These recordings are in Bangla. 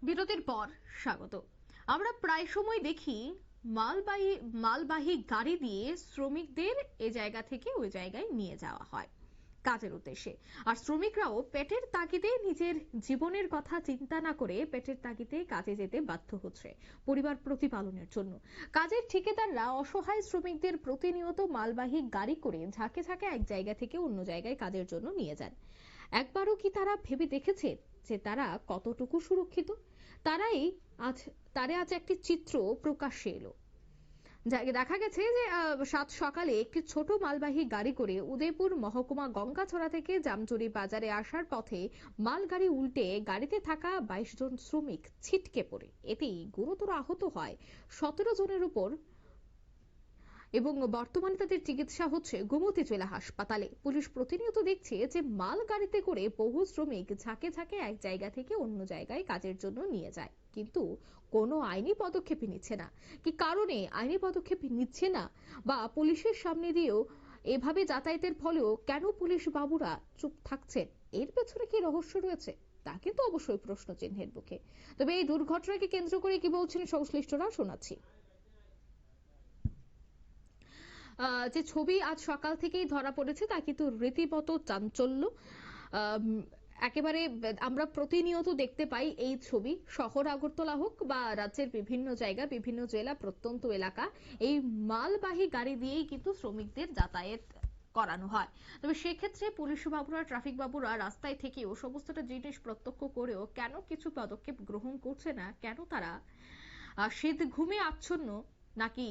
বিরতির পর স্বাগত। আমরা প্রায় সময় দেখি মালবাহী গাড়ি দিয়ে শ্রমিকদের এ জায়গা থেকে ওই জায়গায় নিয়ে যাওয়া হয় কাজের উদ্দেশ্যে। আর শ্রমিকরাও পেটের তাগিদে নিজের জীবনের কথা চিন্তা না করে পেটের তাগিদে কাজে যেতে বাধ্য হচ্ছে পরিবার প্রতিপালনের জন্য। কাজের ঠিকাদাররা অসহায় শ্রমিকদের প্রতিনিয়ত মালবাহী গাড়ি করে ঝাঁকে ঝাঁকে এক জায়গা থেকে অন্য জায়গায় কাজের জন্য নিয়ে যান। একবারও কি তারা ভেবে দেখেছে যে তারা কতটুকু সুরক্ষিত? তারে আজ একটি চিত্র প্রকাশ্যে এলো। দেখা গেছে যে সাত সকালে একটি ছোট মালবাহী গাড়ি করে উদয়পুর মহকুমা গঙ্গাছড়া থেকে জামজুরি বাজারে আসার পথে মালগাড়ি উল্টে গাড়িতে থাকা 22 জন শ্রমিক ছিটকে পড়ে এতেই গুরুতর আহত হয় 17 জনের উপর এবং বর্তমানে তাদের চিকিৎসা হচ্ছে গোমতী জেলা হাসপাতালে। পুলিশ প্রতিনিয়ত দেখছে যে মাল গাড়িতে করে বহু শ্রমিক ঝাঁকে ঝাঁকে এক জায়গা থেকে অন্য জায়গায় কাজের জন্য নিয়ে যায়, কিন্তু কোনো আইনি পদক্ষেপ নিচ্ছে না। কি কারণে আইনি পদক্ষেপ নিচ্ছে না বা পুলিশের সামনে দিয়েও এভাবে যাতায়াতের ফলেও কেন পুলিশ বাবুরা চুপ থাকছেন, এর পেছনে কি রহস্য রয়েছে তা কিন্তু অবশ্যই প্রশ্ন চিহ্নের মুখে। তবে এই দুর্ঘটনাকে কেন্দ্র করে কি বলছেন সংশ্লিষ্টরা শোনাচ্ছি। যে ছবি আজ সকাল থেকেই ধরা পড়েছে তা কিন্তু রীতিমতো চাঞ্চল্য। একেবারে আমরা প্রতিনিয়ত দেখতে পাই এই ছবি, শহর আগরতলা হোক বা রাজ্যের বিভিন্ন জায়গা, বিভিন্ন জেলা, প্রত্যন্ত এলাকা, এই মালবাহী গাড়ি দিয়েই কিন্তু শ্রমিকদের যাতায়াত করানো হয়। তবে সেক্ষেত্রে পুলিশ বাবুরা, ট্রাফিক বাবুরা রাস্তায় থেকেও সমস্তটা জিনিস প্রত্যক্ষ করেও কেন কিছু পদক্ষেপ গ্রহণ করছে না, কেন তারা শীত ঘুমে আচ্ছন্ন, নাকি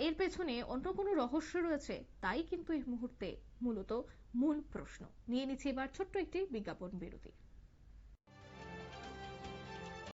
এর পেছনে অন্য কোনো রহস্য রয়েছে, তাই কিন্তু এই মুহূর্তে মূলত মূল প্রশ্ন। নিয়ে নিচ্ছি এবার ছোট্ট একটি বিজ্ঞাপন বিরতি।